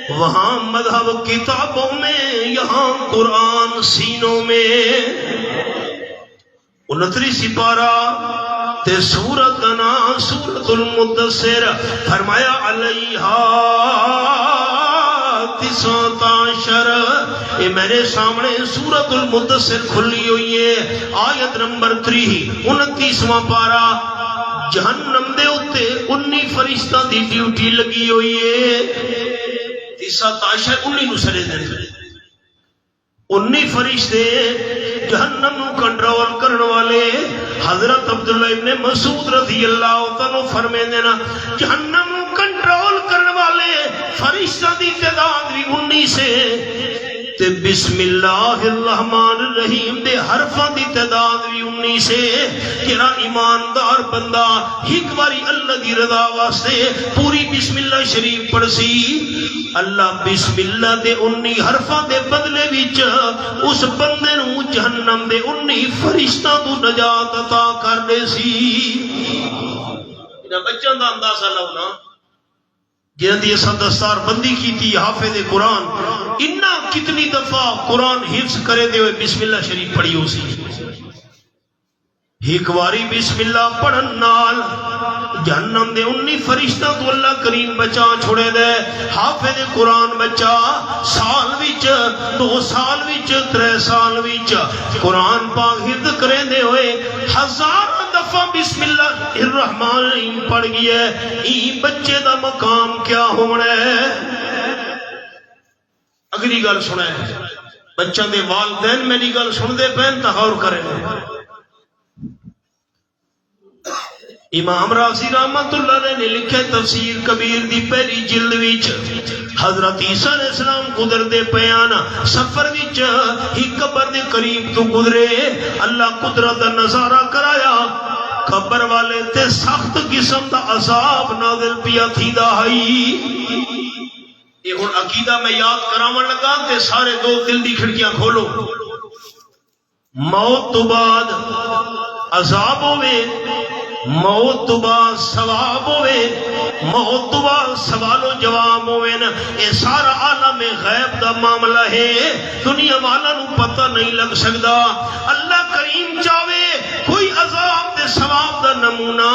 وہاں مذہب کتابوں میں یہاں قرآن سینوں میں. 29 سپارہ تے سورت نا سورت المدثر فرمایا علیہا 19 یہ میرے سامنے سورت المدثر کھلی ہوئی ہے، آیت نمبر 29واں پارا، جہنم دے اتے 19 فرشتہ دی ڈیوٹی لگی ہوئی ہے، 19 نو سرے دن 19 فرشتے جہنم نو کنٹرول کرن والے۔ حضرت عبداللہ ابن مسعود رضی اللہ تعالیٰ فرمے دینا جہنم نو کنٹرول کرن والے فرشتہ دی تعداد بھی 19 سے تے بسم اللہ الرحمن الرحیم دے حرفاں دی تعداد بھی 19 سے۔ جڑا ایماندار بندہ ایک باری اللہ دی رضا واسطے پوری بسم اللہ شریف پڑھ سی، اللہ بسم اللہ دے 19 حرفاں دے بدلے وچ اس بندے نو جہنم دے 19 فرشتاں تو نجات عطا کر دے سی۔ انہاں بچوں دا اندازہ لاؤ نا، جنہاں دی اساں دستار بندی کیتی حافظ قرآن، انہاں کتنی دفعہ قرآن حفظ کرے دے ہوئے بسم اللہ شریف پڑھی ہو سی۔ ایک واری بسم اللہ پڑھن نال جہنم دے 19 فرشتہ تو اللہ کریم بچا چھوڑے دے۔ حافظ قرآن بچا سال وچ 2 سال وچ 3 سال وچ قرآن پاک حفظ کرے دے ہوئے 1000 دفعہ بسم اللہ الرحمن الرحیم پڑھ گیا ہے۔ این بچے دا مقام کیا ہونا ہے؟ اگلی گل سنا ہے، بچہ دے والدین میری گل سن دے پہن تغور کریں۔ امام رازی رحمت اللہ علیہ نے لکھے تفسیر کبیر دی پہلی جلد وچ حضرت عیسیٰ علیہ السلام گزردے پیان سفر وچ ہی قبر دے قریب تو گزرے، اللہ قدرت دا نظارہ کرایا، قبر والے تے سخت قسم دا عذاب نازل پیا تھیندا ہے۔ یہ ہن عقیدہ میں یاد کراون لگا تے سارے دو دل دی کھڑکیاں کھولو۔ موت تو بعد عذاب ہوئے، موت تو بعد ثواب ہوئے، موت تو بعد سوال و جواب ہوئے، اے سارا عالم غیب دا معاملہ ہے، دنیا والا نو پتہ نہیں لگ سکدا۔ اللہ کریم چاہے کوئی عذاب دے ثواب دا نمونہ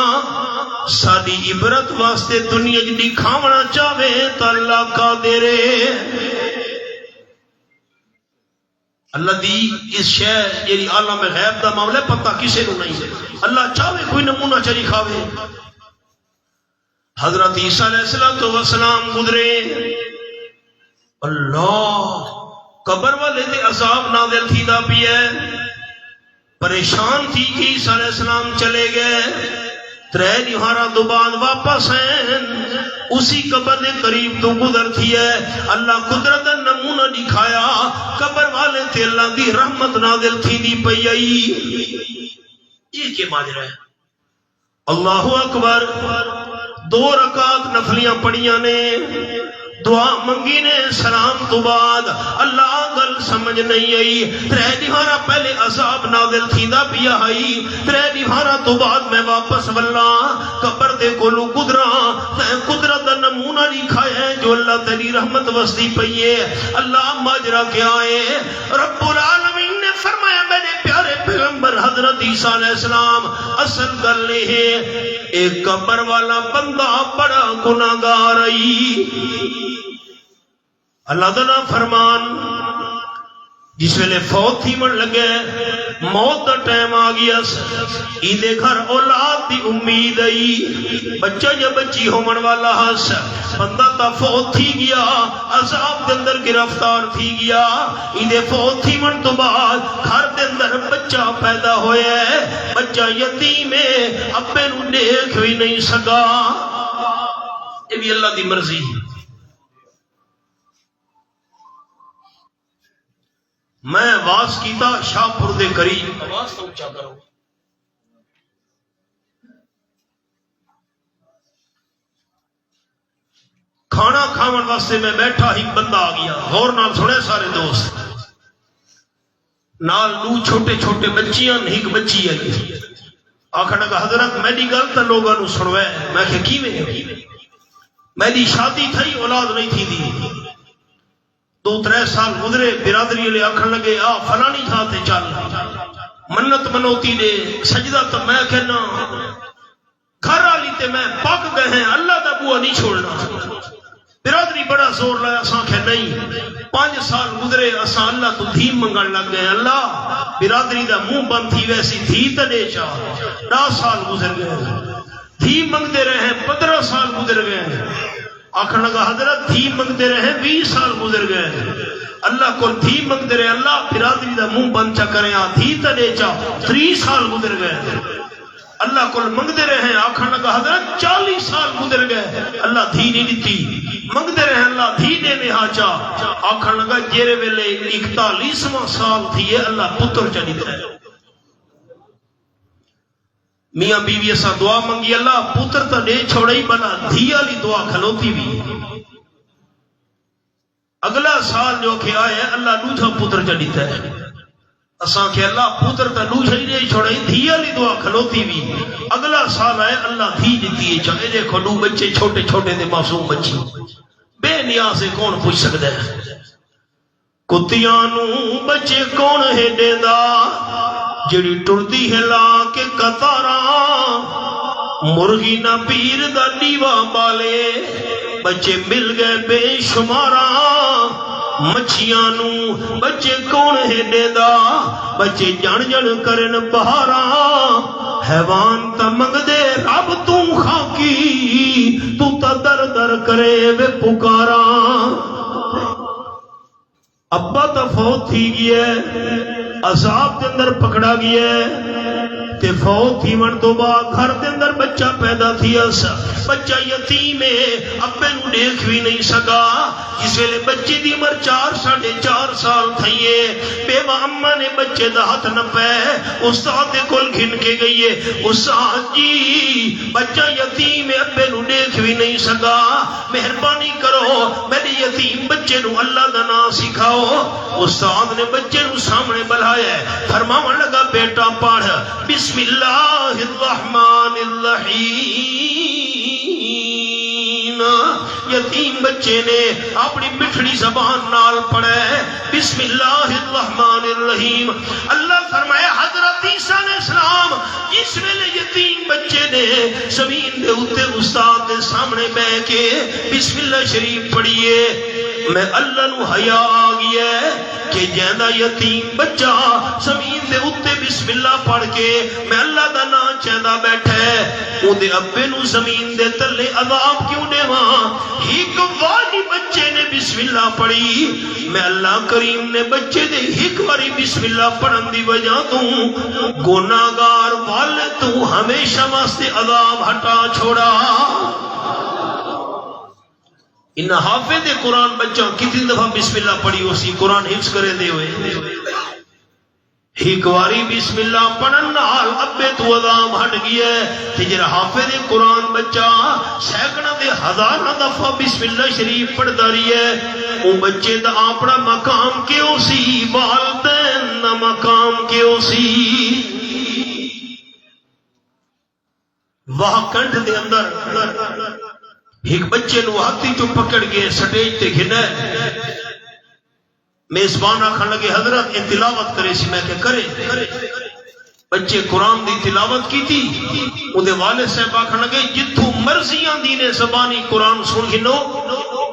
ساری عبرت واسطے دنیا جی دکھاونا چاہے تو اللہ قادر ہے۔ اللہ دی اس شے یعنی عالم غیب دا معاملہ پتہ کسے نو نہیں ہے، اللہ چاہے کوئی نمونہ چلی کھاوے۔ حضرت عیسیٰ علیہ السلام گزرے، اللہ قبر والے دے عذاب نازل تھیندا پیا، پریشان تھی کہ عیسیٰ علیہ السلام چلے گئے، 3 دیہارہ دو بعد واپس ہیں، اسی قبر دے قریب تو گزر تھی ہے، اللہ قدرت نمونہ دکھایا، قبر والے تے اللہ دی رحمت نازل تھی دی پئی آئی۔ یہ کیا ماجرا ہے؟ اللہ اکبر، 2 رکعت نفلیاں پڑھیاں نے، دعا منگی نے، سلام تو بعد اللہ گل سمجھ نہیں آئی، 3 دیوارہ پہلے عذاب نازل تھیندا پیا آئی، 3 دیوارہ تو بعد میں واپس ولا قبر دے کولو گزراں، تے قدرت دا نمونہ دکھایا ہے جو اللہ تیری رحمت وسدی پئی ہے۔ اللہ ماجرا کیا ہے؟ رب العالمین نے فرمایا میرے پیارے پیغمبر حضرت عیسیٰ علیہ السلام اصل گل ہے ایک قبر والا بندہ بڑا گناہگار آئی۔ اللہ تعالیٰ فرمان جس ویلے فوت تھی من لگے، موت دا ٹائم آ گیا، ایدے گھر اولاد دی امید آئی، بچہ یا بچی ہومن والا ہس، بندہ تا فوت تھی گیا، عذاب دے اندر گرفتار تھی گیا، ایدے فوت تھی من تو بعد گھر دے اندر بچہ پیدا ہویا ہے، بچہ یتیم ہے، ابے نو دیکھ بھی نہیں سکا۔ یہ بھی اللہ دی مرضی ہے۔ میں آواز کیتا شاہپور دے قریب، آواز تو اونچا کرو، کھانا کھاون واسطے میں بیٹھا، ایک بندہ آ گیا، غور نال سنے سارے دوست، نال 2 چھوٹے چھوٹے بچیاں، ایک بچی آئی، آخر لگا حضرت میری گل تو لوگوں نو سنوے، میں کہ کیویں؟ میری شادی تھی اولاد نہیں تھی دی، 2-3 سال گزرے، برادری والے آخر لگے آ فلانی تھا تے چل، منت منوتی دے سجدہ تو میں کہنا گھر والی تے میں پک گئے ہیں اللہ دا بوا نہیں چھوڑنا برادری بڑا زور لایا اساں کہ نہیں 5 سال گزرے اساں اللہ تو دھی منگن لگ گئے اللہ برادری دا منہ بند تھی ویسی دھی تے دے چا 10 سال گزر گئے دھی منگتے رہے 15 سال گزر گئے آخر لگا حضرت دھی منگتے رہے 20 سال گزر گئے اللہ کو دھی منگتے رہے اللہ برادری دا منہ بند چا کریں دھی تے دے چا 30 سال گزر گئے اللہ کو منگتے رہے آخر لگا حضرت 40 سال گزر گئے اللہ دھی نہیں دیتی منگتے رہے اللہ دھی دینے آچا آخر لگا جیرے ویلے 41واں سال تھی اللہ پتر چلی دے میاں بیوی ایسا دعا منگی اللہ پتر تا دے چھوڑی بنا دھی والی دعا کھلوتی بھی اگلا سال جو کہ آئے اللہ دوجھا پتر چلی دے اساں کہ اللہ پتر تا دوجھا ہی دے چھوڑی دھی والی دعا کھلوتی بھی اگلا سال آئے اللہ دھی دیتی ہے چاہے دیکھو دو بچے چھوٹے چھوٹے دے معصوم بچی بے نیاز سے کون پوچھ سکتا ہے کتیاں نو بچے کون ہے دیندا جڑی ٹردی ہے لا کے قطاراں مرغی نہ پیر دا دیوا بالے بچے مل گئے بے شماراں مچھیاں نو بچے کون ہے دیندا بچے جن جن کرن بہاراں حیوان تا منگ دے رب تو خاکی تو تا در در کرے وے پکاراں ابا تا فوت تھی گیا عذاب دے اندر پکڑا گیا تے فوت تھی من تو بعد گھر دے اندر بچہ پیدا تھی بچہ یتیم ہے ابے نو دیکھ بھی نہیں سکا جس ویلے بچے دی عمر 4.5 سال تھئیے بیوہ اماں نے بچے دا ہاتھ نہ پے استاد دے کول گھن کے گئی ہے استاد جی بچہ یتیم ہے ابے نو دیکھ بھی نہیں سکا مہربانی کرو میرے یتیم بچے نو اللہ دا نام سکھاؤ استاد نے بچے نو سامنے بلایا ہے فرماون لگا بیٹا پڑھ بسم اللہ الرحمن الرحیم یتیم بچے نے اپنی مٹھڑی زبان نال پڑھے بسم اللہ الرحمن الرحیم اللہ فرمایا حضرت عیسیٰ علیہ السلام جس ویلے یتیم بچے نے زمین دے اوتے استاد دے سامنے بیٹھ کے بسم اللہ شریف پڑھیے میں اللہ نو حیا آ گیا ہے کہ جیندا یتیم بچہ زمین دے اوتے بسم اللہ پڑھ کے میں اللہ دا نام چیندا بیٹھا ہے اودے ابے نو زمین دے تلے عذاب کیوں دیواں ایک والی بچے نے بسم اللہ پڑھی میں اللہ کریم نے بچے دے ایک واری بسم اللہ پڑھن دی وجہ تو گناہگار والے تو ہمیشہ واسطے عذاب ہٹا چھوڑا ان حافظ قرآن بچوں کتنی دفعہ بسم اللہ پڑھی اسی قرآن حفظ کرے دے ہوئے ایک واری بسم اللہ پڑھن نال ابے تو عذاب ہٹ گیا ہے تے جڑا حافظ قرآن بچہ سینکڑوں دے ہزاراں دفعہ بسم اللہ شریف پڑھدا رہی ہے او بچے دا اپنا مقام کیوں سی والدین دا مقام کیوں سی وہ کنٹھ دے اندر ایک بچے نو ہاتھی چو پکڑ کے سٹیج تے گھنا میزبان آکھن لگے حضرت یہ تلاوت کرے سی میں کہ کرے بچے قرآن دی تلاوت کی تھی اندے والد صاحب آکھن لگے جتھو مرضیاں دینے زبانی قرآن سن گھنو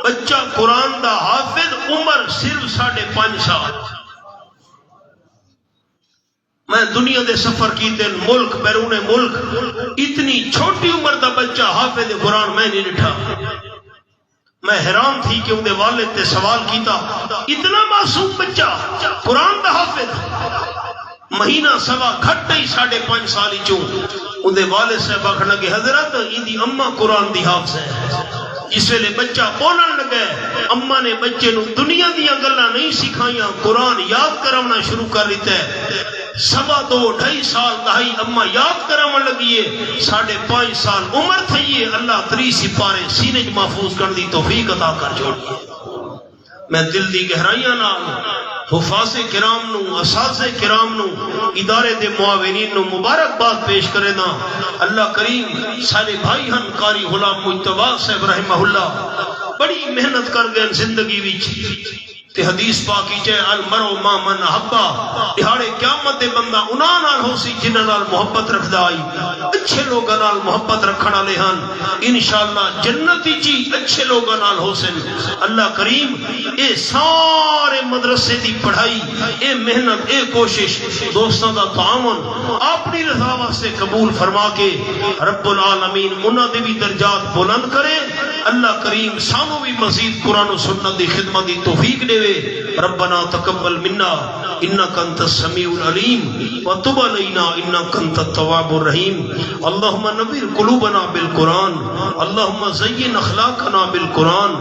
بچہ قرآن دا حافظ عمر صرف 5.5 سال میں دنیا دے سفر کیتے ملک بیرون ملک اتنی چھوٹی عمر دا بچہ حافظ قرآن میں نہیں ڈٹھا میں حیران تھی کہ اندے والد تے سوال کیتا اتنا معصوم بچہ قرآن دا حافظ مہینہ سوا گھٹ ہی 5.5 سالی چوں اندے والد صاحب آکھن لگے حضرت ایدی اماں قرآن دی حافظ ہے اس ویلے بچہ بولن لگے اماں نے بچے نو دنیا دیا گلاں نہیں سکھائیاں قرآن یاد کراونا شروع کر دیتا ہے 2.5 سال دہائی اماں یاد کراون لگیے 5.5 سال عمر تھئیے اللہ 3 سپارے سینے محفوظ کر دی توفیق عطا کر چھوڑیے میں دل دی گہرائیاں نال حفاظ کرام نو اساتذہ کرام نو ادارے دے معاونین نو مبارکباد پیش کرے نا اللہ کریم سارے بھائی ہن قاری غلام مجتبی صاحب رحمہ اللہ بڑی محنت کر گئے زندگی وچ تے حدیث پاک کی چاہے المرء ما من احبا دہاڑے قیامت دے بندہ انہاں نال ہو سی جنہاں نال محبت رکھدا آئی اچھے لوگاں نال محبت رکھن والے ہن انشاءاللہ جنتی جی اچھے لوگاں نال ہو سن اللہ کریم اے سارے مدرسے دی پڑھائی اے محنت اے کوشش دوستاں دا تعاون اپنی رضا واسطے قبول فرما کے رب العالمین انہاں دے بھی درجات بلند کرے اللہ کریم سانو بھی مزید قرآن و سنت دی خدمت دی توفیق دے ربنا تقبل منا انك انت السميع العليم وتب علينا انك انت التواب الرحيم اللهم نور قلوبنا بالقرآن اللهم زين اخلاقنا بالقرآن